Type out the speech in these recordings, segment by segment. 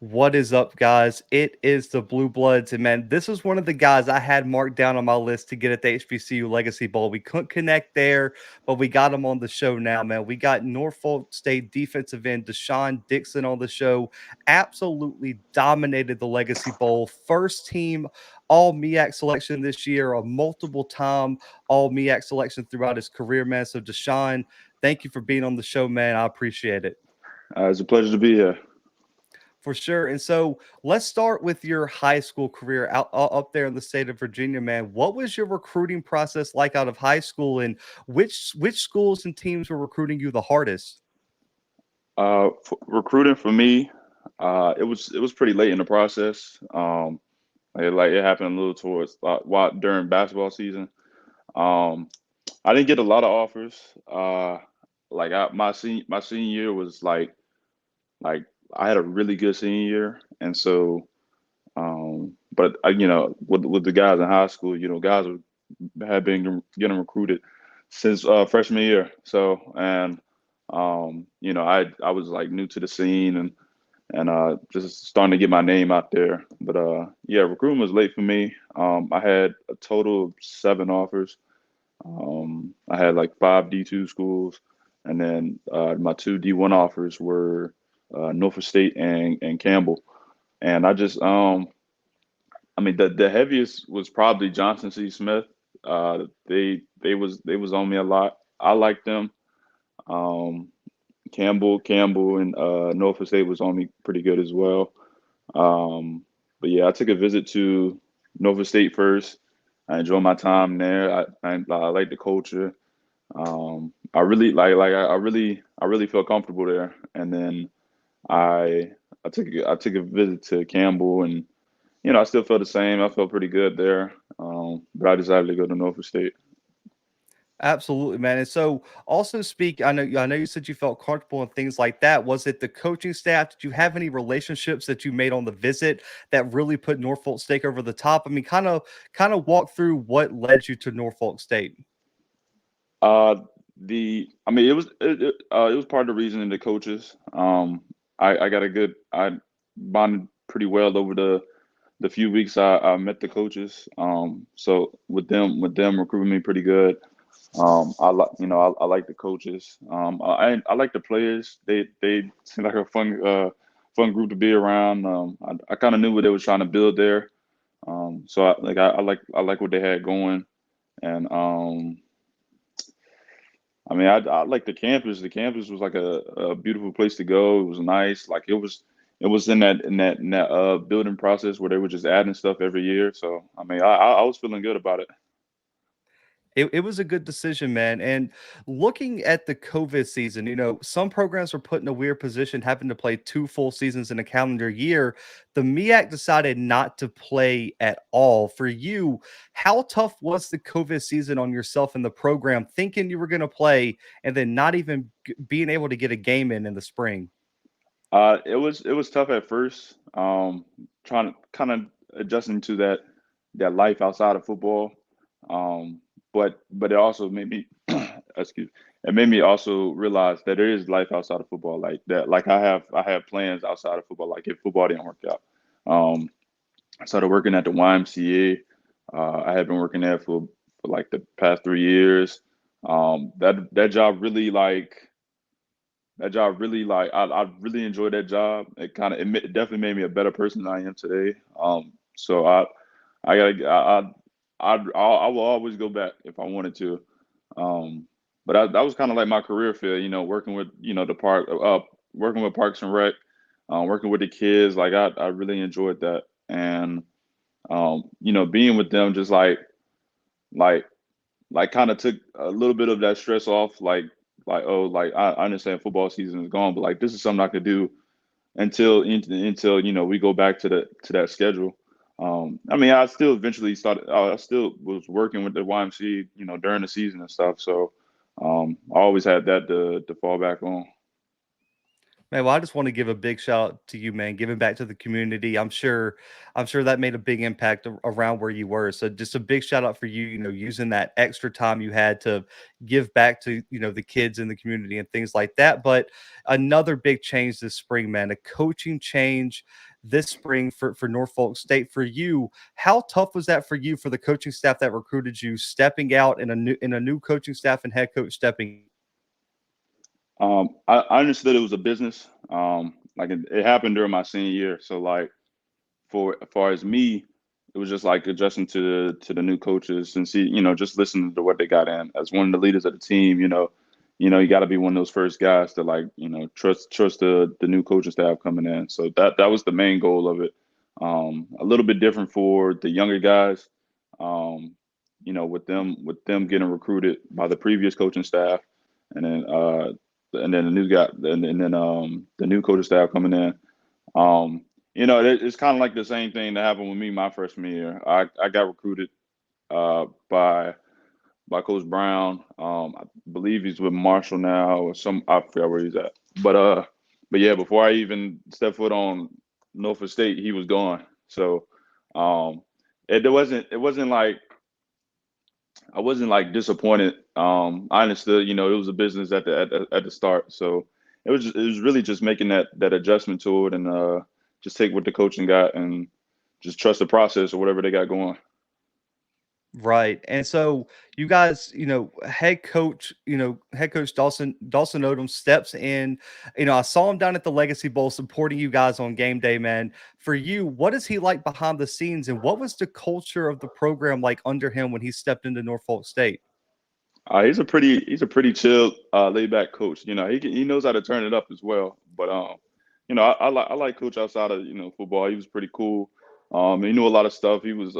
What is up, guys? It is the Bluebloods, and man, this is one of the guys I had marked down on my list to get at the HBCU Legacy Bowl. We couldn't connect there, but we got him on the show now, man. We got Norfolk State Defensive End Dixon on the show. Absolutely dominated the Legacy Bowl. First team All MEAC selection this year, a multiple time All MEAC selection throughout his career, man. So, Deshaun, thank you for being on the show, man. I appreciate it. It's a pleasure to be here. For sure. And so let's start with your high school career up there in the state of Virginia, man. What was your recruiting process like out of high school, and which schools and teams were recruiting you the hardest? Recruiting for me, it was pretty late in the process. It happened a little towards while during basketball season. Um, I didn't get a lot of offers. My senior year was like I had a really good senior year, and so but with the guys in high school, guys had been getting recruited since freshman year. So and I was like new to the scene and just starting to get my name out there. But yeah, recruiting was late for me. I had a total of 7 offers. I had like 5 D2 schools, and then my 2 D1 offers were Norfolk State and Campbell. And I mean, the heaviest was probably Johnson C. Smith. They was on me a lot. I liked them. Um, Campbell, and Norfolk State was on me pretty good as well. Um, but yeah, I took a visit to Norfolk State first. I enjoyed my time there. I like the culture. I really I really felt comfortable there. And then I I took a visit to Campbell, and I still felt the same. I felt pretty good there. But I decided to go to Norfolk State. Absolutely, man. And so also speak, I know you said you felt comfortable and things like that. Was it the coaching staff? Did you have any relationships that you made on the visit that really put Norfolk State over the top? I mean, kind of walk through what led you to Norfolk State. Uh, I mean, it was part of the reason in the coaches. I bonded pretty well over the few weeks I met the coaches. So with them recruiting me pretty good. I like the coaches. I like the players. They seem like a fun group to be around. I kind of knew what they were trying to build there. So I like what they had going, and I mean, I like the campus. The campus was like a beautiful place to go. It was nice. Like it was in that building process where they were just adding stuff every year. So I mean, I was feeling good about it. It was a good decision, man. And looking at the COVID season, some programs were put in a weird position having to play 2 full seasons in a calendar year. The MEAC decided not to play at all. For you, how tough was the COVID season on yourself and the program, thinking you were going to play and then not even being able to get a game in the spring? It was tough at first. Trying to kind of adjusting to that life outside of football. Um, but it also made me excuse it made me also realize that there is life outside of football, like that. Like I have plans outside of football. Like if football didn't work out, um, I started working at the YMCA. I had been working there for like the past 3 years. That job really, I really enjoyed that job. It definitely made me a better person than I am today. So I gotta I will always go back if I wanted to. But that was kind of like my career field, working with working with Parks and Rec, working with the kids. Like I really enjoyed that, and being with them just like kind of took a little bit of that stress off. I understand football season is gone, but like this is something I could do until we go back to that schedule. I mean, I still eventually started. I still was working with the YMC, during the season and stuff. So I always had that to fall back on. Man, well, I just want to give a big shout out to you, man, giving back to the community. I'm sure that made a big impact around where you were. So just a big shout out for you, using that extra time you had to give back to, the kids in the community and things like that. But another big change this spring, man, a coaching change. this spring for Norfolk State. For you, how tough was that for you, for the coaching staff that recruited you, stepping out in a new coaching staff and head coach stepping? I understood it was a business. Like it happened during my senior year. So like for as far as me, it was just like adjusting to the new coaches and see, just listening to what they got in. As one of the leaders of the team, you got to be one of those first guys to like, trust the new coaching staff coming in. So that was the main goal of it. A little bit different for the younger guys. With them getting recruited by the previous coaching staff, and then the new guy, and then the new coaching staff coming in. It's kind of like the same thing that happened with me my freshman year. I got recruited by Coach Brown. I believe he's with Marshall now, or I forgot where he's at. But yeah, before I even stepped foot on Norfolk State, he was gone. So it wasn't like I wasn't like disappointed. I understood, it was a business at the start. So it was really just making that adjustment to it, and just take what the coaching got and just trust the process or whatever they got going. Right. And so you guys, head coach Dawson Odums steps in. I saw him down at the Legacy Bowl supporting you guys on game day, man. For you, what is he like behind the scenes, and what was the culture of the program like under him when he stepped into Norfolk State? He's a pretty chill, laid back coach. He knows how to turn it up as well. But I like coach outside of football. He was pretty cool. He knew a lot of stuff. He was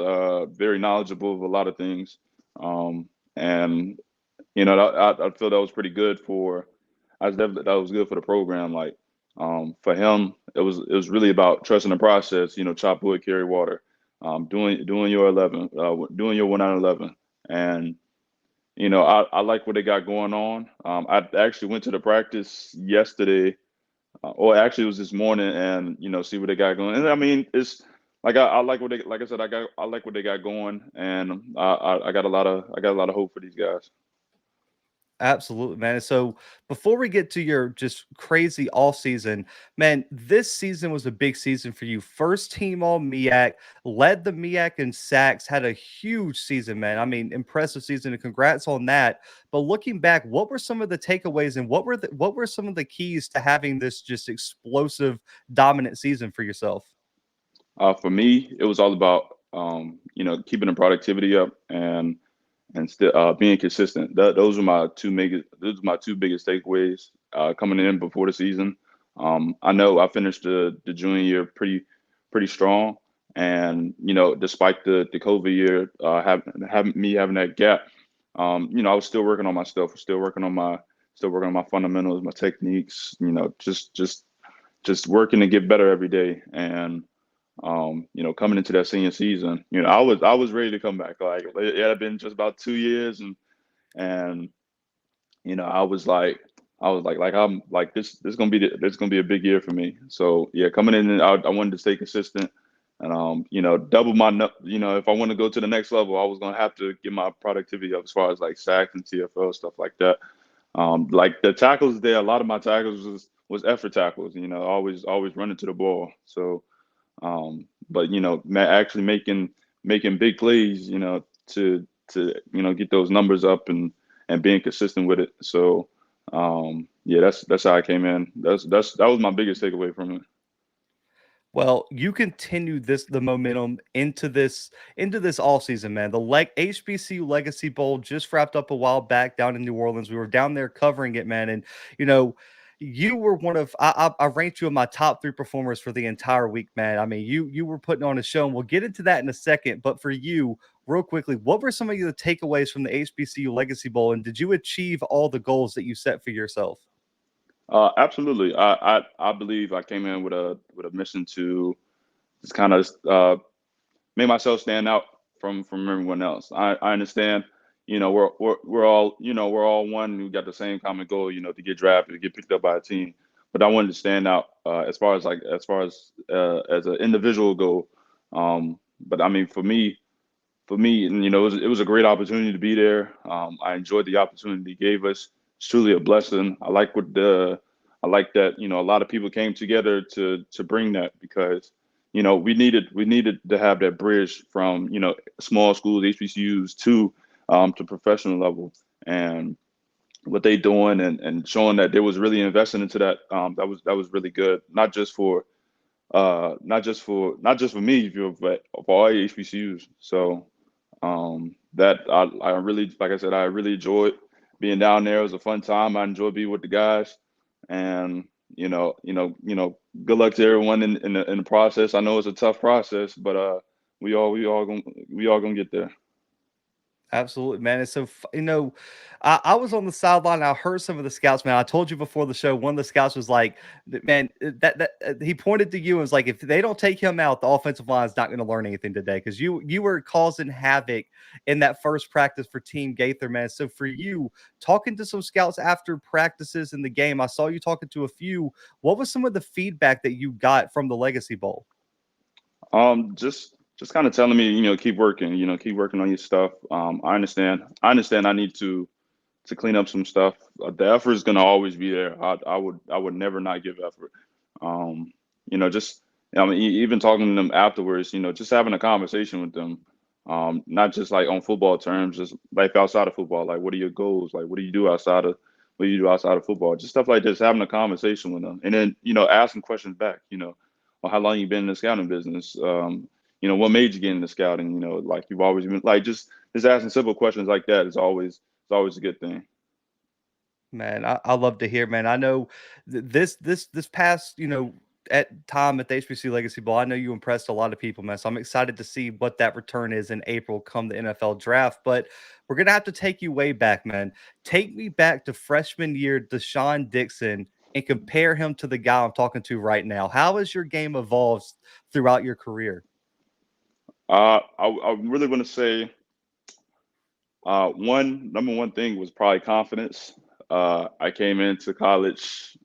very knowledgeable of a lot of things. And I feel that was pretty good for. That was good for the program. Like for him, it was really about trusting the process. Chop wood, carry water, doing your 11, doing your 1 out of 11, and I like what they got going on. I actually went to the practice yesterday, or actually it was this morning, and see what they got going. And I mean, it's like I like what they, like I said, I like what they got going, and I got a lot of hope for these guys. Absolutely, man. And so before we get to your just crazy off season, man, this season was a big season for you. First team all MEAC, led the MEAC in sacks, had a huge season, man. I mean, impressive season, and congrats on that. But looking back, what were some of the takeaways, and what were some of the keys to having this just explosive, dominant season for yourself? For me, it was all about keeping the productivity up, and still being consistent. Those are my two biggest takeaways coming in before the season. I know I finished the junior year pretty strong, and despite the COVID year, having that gap, I was still working on my stuff, still working on my fundamentals, my techniques. Just working to get better every day. And coming into that senior season, I was ready to come back. Like it had been just about 2 years, and I was like I'm like this gonna be a big year for me. So yeah, coming in, I wanted to stay consistent, and double if I want to go to the next level, I was gonna have to get my productivity up as far as like sacks and TFL stuff like that. Like the tackles there, a lot of my tackles was effort tackles. Always running to the ball. So but actually making big plays, to get those numbers up, and being consistent with it. So yeah, that's how I came in. That was my biggest takeaway from it. Well, you continue the momentum into this all season, man. The HBCU Legacy Bowl just wrapped up a while back down in New Orleans. We were down there covering it, man, and you know, you were one of I ranked you in my top three performers for the entire week, man. I mean, you were putting on a show, and we'll get into that in a second. But for you, real quickly, what were some of the takeaways from the HBCU Legacy Bowl, and did you achieve all the goals that you set for yourself? Absolutely. I believe I came in with a mission to just kind of make myself stand out from everyone else. I understand, we're all one. We got the same common goal, to get drafted, to get picked up by a team. But I wanted to stand out as an individual goal. But I mean, for me, and it was a great opportunity to be there. I enjoyed the opportunity it gave us. It's truly a blessing. I like that a lot of people came together to bring that, because we needed to have that bridge from small schools, HBCUs to professional level, and what they doing and showing that they was really investing into that. That was really good, not just for me, but for all HBCUs. So that I really, like I said, I really enjoyed being down there. It was a fun time. I enjoyed being with the guys, and good luck to everyone in the process. I know it's a tough process, but we all gonna get there. Absolutely, man. It's so I was on the sideline. I heard some of the scouts, man. I told you before the show. One of the scouts was like, "Man, he pointed to you and was like, if they don't take him out, the offensive line is not going to learn anything today because you were causing havoc in that first practice for Team Gaither, man." So for you, talking to some scouts after practices in the game, I saw you talking to a few. What was some of the feedback that you got from the Legacy Bowl? Just kind of telling me, keep working on your stuff. I understand. I understand. I need to clean up some stuff. The effort is gonna always be there. I would never not give effort. Um, just I mean, even talking to them afterwards, just having a conversation with them, not just like on football terms, just life outside of football. Like, what are your goals? Like, what do you do outside of football? Just stuff like this. Having a conversation with them, and then asking questions back. Well, how long you been in the scouting business? What made you get into scouting? Like you've always been like just asking simple questions like that is always a good thing. Man, I love to hear, man. I know this past, at time at the HBC Legacy Bowl, I know you impressed a lot of people, man. So I'm excited to see what that return is in April come the NFL draft. But we're gonna have to take you way back, man. Take me back to freshman year, Deshaun Dixon, and compare him to the guy I'm talking to right now. How has your game evolved throughout your career? I really want to say one number one thing was probably confidence. I came into college,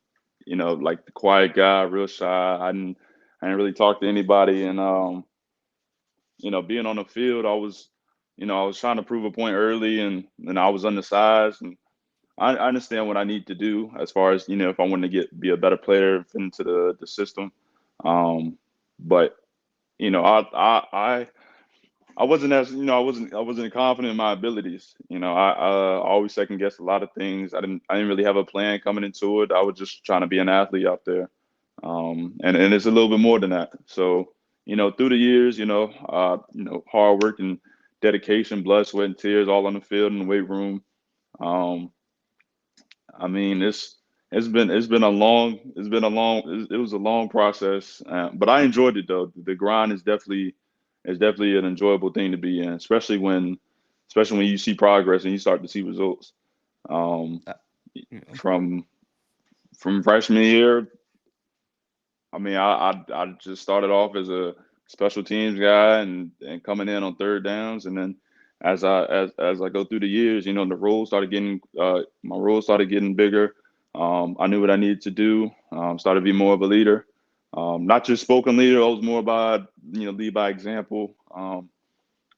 like the quiet guy, real shy. I didn't really talk to anybody, and being on the field, I was trying to prove a point early, and I was undersized, and I understand what I need to do as far as if I want to be a better player, fit into the system. Um, but I wasn't as I wasn't confident in my abilities. I always second guessed a lot of things. I didn't really have a plan coming into it. I was just trying to be an athlete out there, and it's a little bit more than that. So through the years, hard work and dedication, blood, sweat, and tears, all on the field in the weight room. Um, I mean, it was a long process, but I enjoyed it though. The grind is definitely an enjoyable thing to be in, especially when you see progress and you start to see results. Um, Mm, from from freshman year, I mean, I just started off as a special teams guy and coming in on third downs, and then as I go through the years, my role started getting bigger. I knew what I needed to do. Started to be more of a leader, not just spoken leader. I was more about lead by example.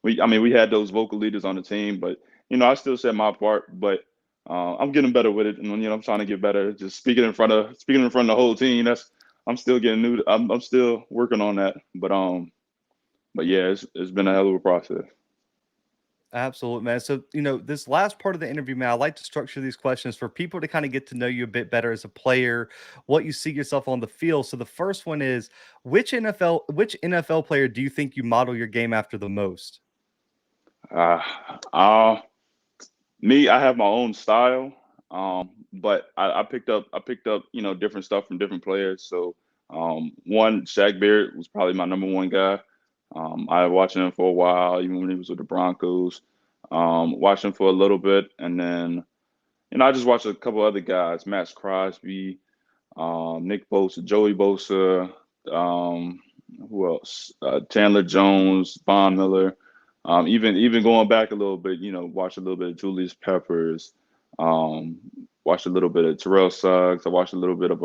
We had those vocal leaders on the team, but I still said my part. But I'm getting better with it, and I'm trying to get better. Just speaking in front of the whole team. I'm still getting new. I'm still working on that. But yeah, it's been a hell of a process. absolutely, man. So, this last part of the interview, man, I like to structure these questions for people to kind of get to know you a bit better as a player, what you see yourself on the field. So, the first one is which NFL player do you think you model your game after the most? Uh, uh, Me, I have my own style, but I picked up different stuff from different players. So one, Shaq Barrett was probably my number one guy. I was watching him for a while, even when he was with the Broncos. Watched him for a little bit, and then I just watched a couple other guys, Max Crosby, Nick Bosa, Joey Bosa, um, who else? Chandler Jones, Von Miller. Even going back a little bit, watched a little bit of Julius Peppers, um, watched a little bit of Terrell Suggs. I watched a little bit of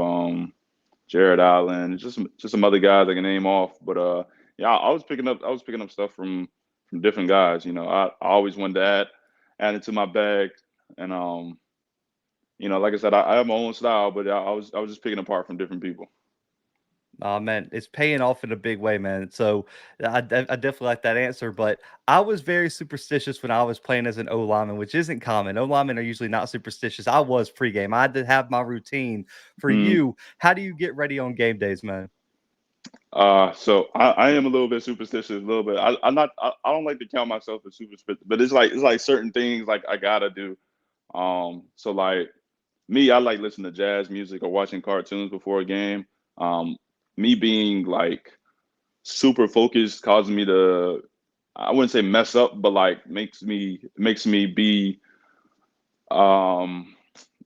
Jared Allen, just some other guys I can name off. But yeah, I was picking up stuff from different guys. I always wanted to add it to my bag, and like I said, I have my own style, but I was just picking apart from different people. Oh man, it's paying off in a big way, man. So I definitely like that answer. But I was very superstitious when I was playing as an O lineman, which isn't common. O linemen are usually not superstitious. I was pregame. I had to have my routine. For Mm. you, how do you get ready on game days, man? So I am a little bit superstitious, a little bit. I'm not. I don't like to count myself as superstitious, but it's like certain things like I gotta do. So like me, I like listening to jazz music or watching cartoons before a game. Um, Me being like super focused causes me to, I wouldn't say mess up, but like makes me be let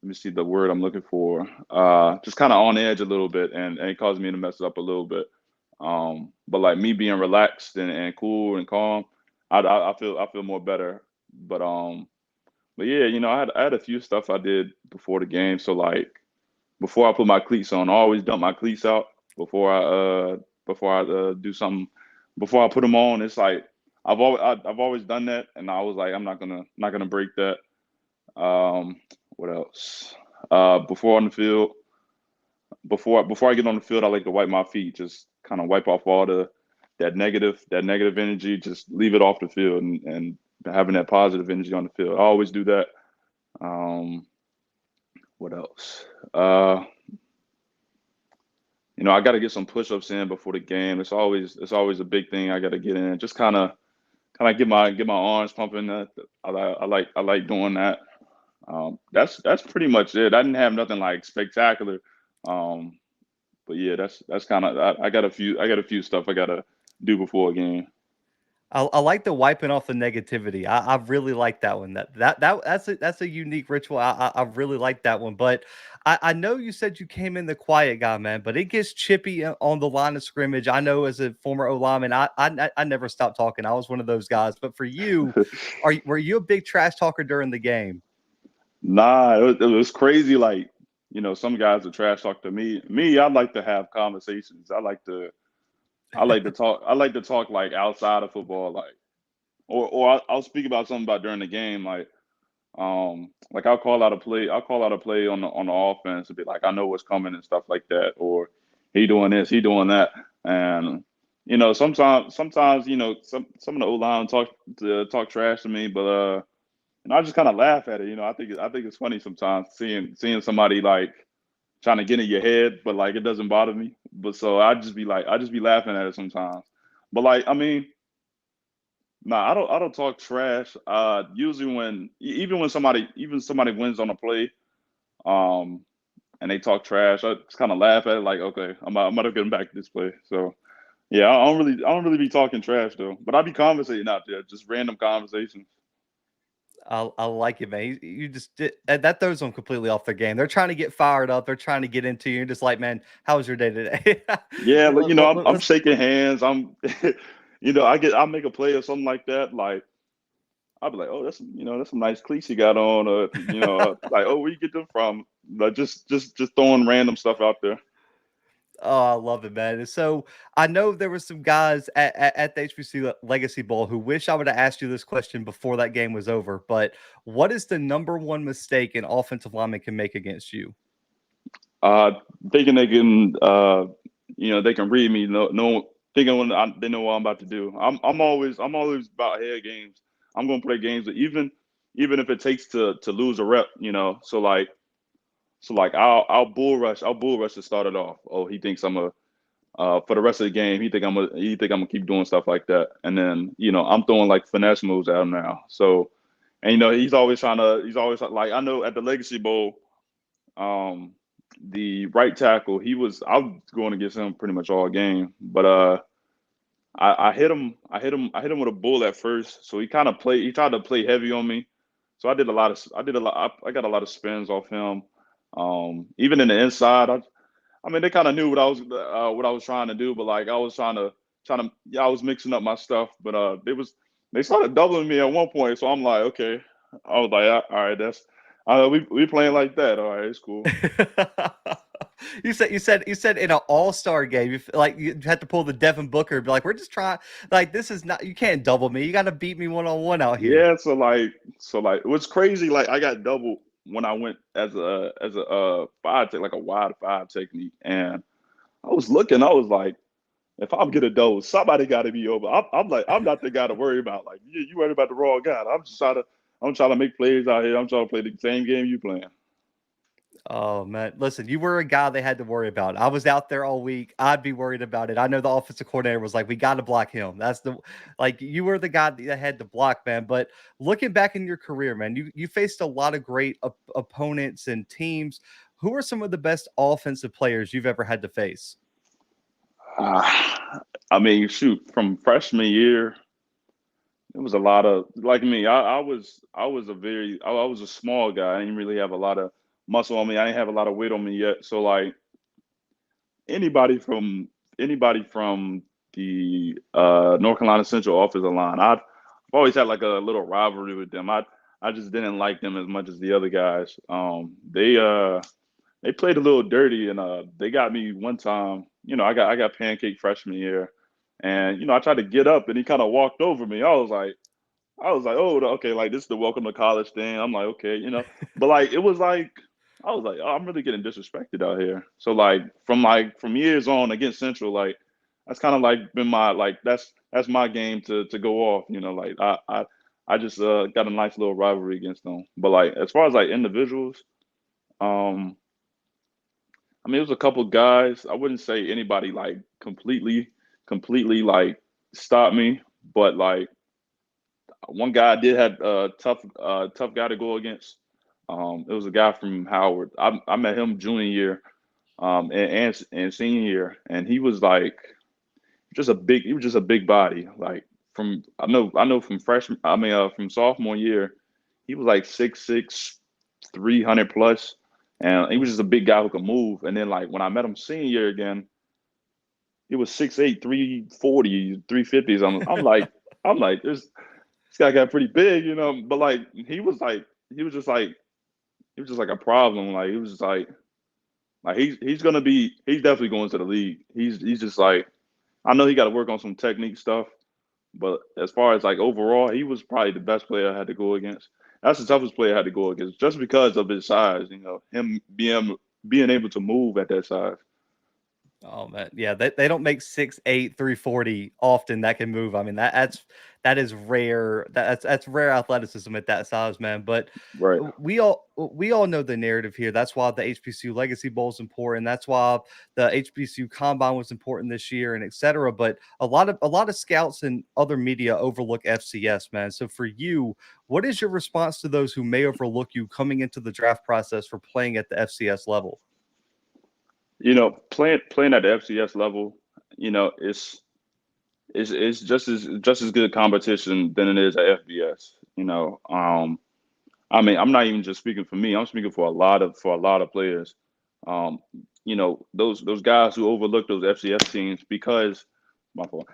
me see the word I'm looking for. Just kind of on edge a little bit, and it causes me to mess it up a little bit. But like me being relaxed and cool and calm, I feel more better. But but yeah, I had a few stuff I did before the game. So like before I put my cleats on, I always dump my cleats out before I do something. Before I put them on, it's like I've always done that, and I was like I'm not gonna break that. What else? Before on the field, before I get on the field, I like to wipe my feet, just kind of wipe off all that negative energy, just leave it off the field, and having that positive energy on the field. I always do that. Um, what else? I got to get some push-ups in before the game. It's always a big thing I got to get in. Just kind of get my arms pumping. I like doing that. That's pretty much it. I didn't have nothing like spectacular. Um, but yeah, that's kind of I got a few stuff I gotta do before a game. I like the wiping off the negativity. I really like that one. That's a unique ritual. I really like that one. But I know you said you came in the quiet guy, man. But it gets chippy on the line of scrimmage. I know as a former O lineman, I never stopped talking. I was one of those guys. But for you, were you a big trash talker during the game? Nah, it was crazy. Like, some guys are trash talk to me. Me, I like to have conversations. I like to talk. I like to talk like outside of football, like, or I'll speak about something about during the game, like I'll call out a play. I'll call out a play on the offense and be like, I know what's coming and stuff like that, or he doing this, he doing that, and sometimes some of the old line talk trash to me, but and I just kind of laugh at it. I think it's funny sometimes seeing somebody like trying to get in your head, but like it doesn't bother me. But so I just be laughing at it sometimes. But like I mean, nah, I don't talk trash. Usually even when somebody wins on a play, um, and they talk trash, I just kind of laugh at it like, okay, I'm about to get them back to this play. So yeah, I don't really be talking trash though, but I be conversating out there, just random conversations. I like it, man. You just that throws them completely off their game. They're trying to get fired up. They're trying to get into you. You're just like, man, how was your day today? Yeah, like, I'm Let's shaking hands. I'll make a play or something like that. Like I'll be like, oh, that's some nice cleats you got on, or like, oh, where you get them from? Like just throwing random stuff out there. Oh, I love it, man. And so I know there were some guys at the HBC Legacy Bowl who wish I would have asked you this question before that game was over. But what is the number one mistake an offensive lineman can make against you? Uh, Thinking they can read me. No, thinking they know what I'm about to do. I'm always about head games. I'm gonna play games that even if it takes to lose a rep. So like I'll bull rush to start it off. Oh, he thinks I'm a for the rest of the game. He think I'm gonna keep doing stuff like that, and then I'm throwing like finesse moves at him now. So and he's always like I know at the Legacy Bowl. Um, the right tackle, I was going against him pretty much all game, but I hit him. I hit him with a bull at first, so he tried to play heavy on me. So I did a lot. I got a lot of spins off him. Even in the inside, I mean, they kind of knew what I was trying to do, but like I was yeah, I was mixing up my stuff, but they started doubling me at one point, so I'm like, okay, I was like, all right, we playing like that, all right, it's cool. You said in an all-star game, like you had to pull the Devin Booker, be like, we're just trying, like this is not, you can't double me. You got to beat me one-on-one out here. Yeah, so like what's crazy, like I got doubled when I went as a five tech, like a wide five technique, and I was looking. I was like, if I'm get a dose, somebody got to be over. I'm like, I'm not the guy to worry about. Like, you worried about the wrong guy. I'm trying to make plays out here. I'm trying to play the same game you playing. Oh man, listen, you were a guy they had to worry about. I was out there all week. I'd be worried about it. I know the offensive coordinator was like, "We got to block him." That's the like you were the guy that had to block, man. But looking back in your career, man, you faced a lot of great opponents and teams. Who are some of the best offensive players you've ever had to face? I mean, shoot, from freshman year, it was a lot of like me. I was a small guy. I didn't really have a lot of muscle on me. I didn't have a lot of weight on me yet. So like anybody from anybody from the North Carolina Central offensive line, I've always had like a little rivalry with them. I just didn't like them as much as the other guys. They played a little dirty and they got me one time. I got pancake freshman year, and I tried to get up and he kind of walked over me. I was like, oh, okay, like this is the welcome to college thing. I'm like, okay, but like it was like I was like, oh, I'm really getting disrespected out here. So like from years on against Central, like that's kind of like been my like that's my game to go off. Like I just got a nice little rivalry against them. But like as far as like individuals, um, I mean it was a couple guys. I wouldn't say anybody like completely like stopped me, but like one guy I did had a tough guy to go against. It was a guy from Howard. I met him junior year, and senior year, and he was like he was just a big body. Like from I know from freshman, I mean from sophomore year, he was like 6'6", 300 plus, and he was just a big guy who could move. And then like when I met him senior year again, he was 6'8", 340, 350s. I'm like this guy got pretty big, but like he was just like a problem. Like he was just like he's definitely going to the league. He's just like I know he got to work on some technique stuff, but as far as like overall, he was probably the best player I had to go against. That's the toughest player I had to go against, just because of his size. Him being able to move at that size. Oh man, yeah, they don't make 6'8", 340 often that can move. I mean that is rare. That's rare athleticism at that size, man. But Right. we all know the narrative here. That's why the HBCU Legacy Bowl is important. That's why the HBCU Combine was important this year, and etc. But a lot of scouts and other media overlook FCS, man. So for you, what is your response to those who may overlook you coming into the draft process for playing at the FCS level? Playing at the FCS level, it's just as good competition than it is at FBS. I mean, I'm not even just speaking for me. I'm speaking for a lot of players. Um, those guys who overlook those FCS teams because my fault.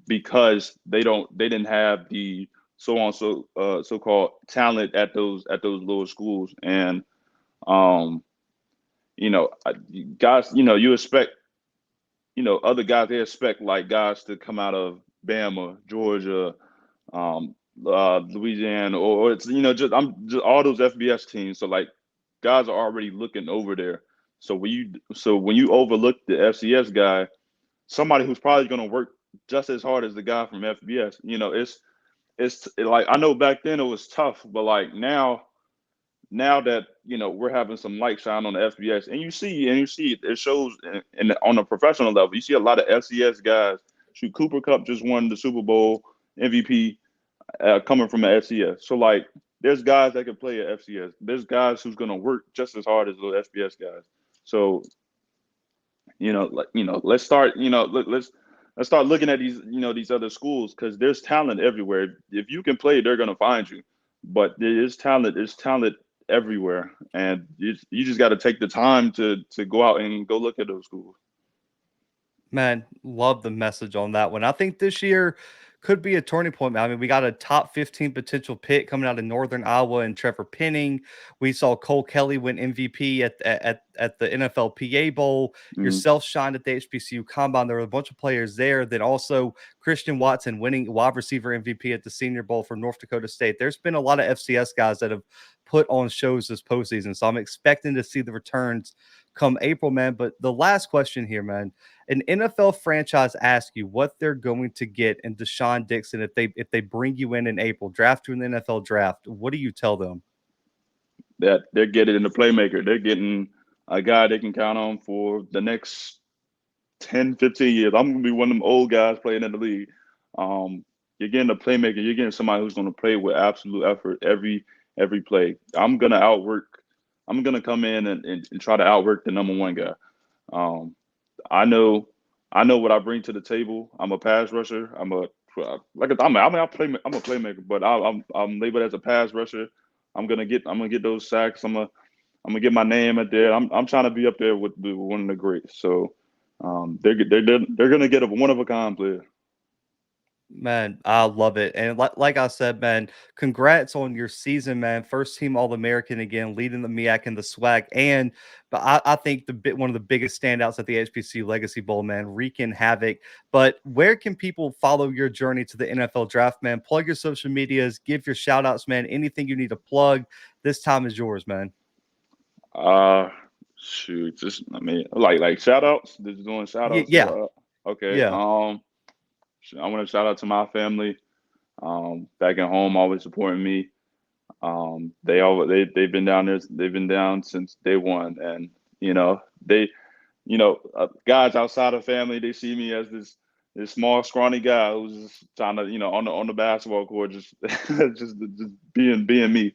Because they didn't have the so-called talent at those lower schools. And um, guys, you expect other guys, they expect like guys to come out of Bama, Georgia, um, Louisiana, or it's just I'm just all those FBS teams. So like guys are already looking over there. So when you overlook the FCS guy, somebody who's probably going to work just as hard as the guy from FBS, it's like I know back then it was tough, but like now that we're having some light shine on the FBS, and you see it shows on a professional level. You see a lot of FCS guys. Shoot, Cooper Cup just won the Super Bowl MVP coming from the FCS. So like, there's guys that can play at FCS. There's guys who's gonna work just as hard as those FBS guys. So let's start. Let's start looking at these other schools because there's talent everywhere. If you can play, they're gonna find you. But there is talent. There's talent everywhere, and you just got to take the time to go out and go look at those schools. Man, love the message on that one. I think this year could be a turning point. Man. I mean, we got a top 15 potential pick coming out of Northern Iowa and Trevor Penning. We saw Cole Kelly win MVP at the NFL PA Bowl. Mhm. Yourself shined at the HBCU Combine. There were a bunch of players there. Then also Christian Watson winning wide receiver MVP at the Senior Bowl for North Dakota State. There's been a lot of FCS guys that have put on shows this postseason. So I'm expecting to see the returns come April, man. But the last question here, man, an NFL franchise asks you what they're going to get in Deshaun Dixon if they bring you in April, draft you in the NFL draft. What do you tell them? That they're getting the playmaker. They're getting a guy they can count on for the next 10, 15 years. I'm going to be one of them old guys playing in the league. You're getting a playmaker. You're getting somebody who's going to play with absolute effort every play. I'm going to come in and try to outwork the number one guy. I know what I bring to the table. I'm a pass rusher. I'm a playmaker, but I'm labeled as a pass rusher. I'm gonna get those sacks. I'm gonna get my name out there. I'm trying to be up there with one of the greats. So they're gonna get a one of a kind player. Man, I love it. And like I said, man, congrats on your season, man. First team All-American again, leading the MEAC and the SWAC. But I think one of the biggest standouts at the HBCU Legacy Bowl, man, wreaking havoc. But where can people follow your journey to the NFL draft, man? Plug your social medias, give your shout outs, man. Anything you need to plug, this time is yours, man. Shoot, like shout outs. Just doing shout outs. Yeah. Okay. Yeah. I want to shout out to my family. Back at home, always supporting me. They've been down there. They've been down since day one, and guys outside of family, they see me as this small, scrawny guy who's just trying to, on the basketball court, just just being me.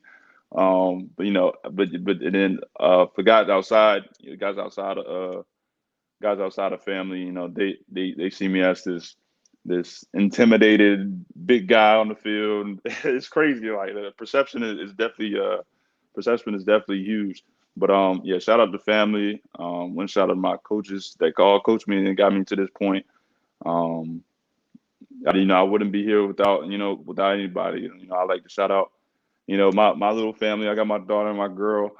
But then for guys outside of family, they see me as this intimidated big guy on the field. It's crazy. Like the perception is definitely huge. But yeah, shout out to family. One shout out to my coaches that all coached me and got me to this point. I wouldn't be here without anybody. I like to shout out, my little family. I got my daughter and my girl.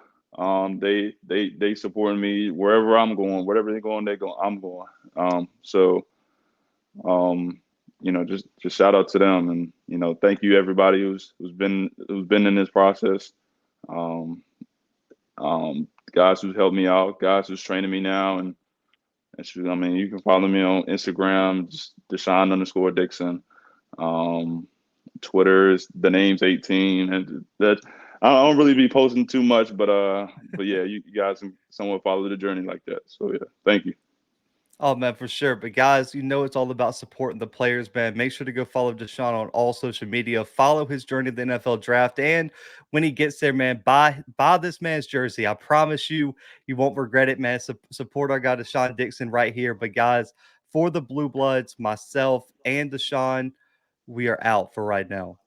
They supporting me wherever I'm going, whatever they're going, I'm going. Just shout out to them, and thank you everybody who's been in this process. Guys who's helped me out, guys who's training me now, and you can follow me on Instagram, just Deshaun_Dixon. Twitter is the name's 18, and that I don't really be posting too much, but yeah, you guys can somewhat follow the journey like that. So yeah, thank you. Oh, man, for sure. But guys, it's all about supporting the players, man. Make sure to go follow Deshaun on all social media. Follow his journey to the NFL draft. And when he gets there, man, buy this man's jersey. I promise you won't regret it, man. Support our guy Deshaun Dixon right here. But guys, for the Blue Bloods, myself and Deshaun, we are out for right now.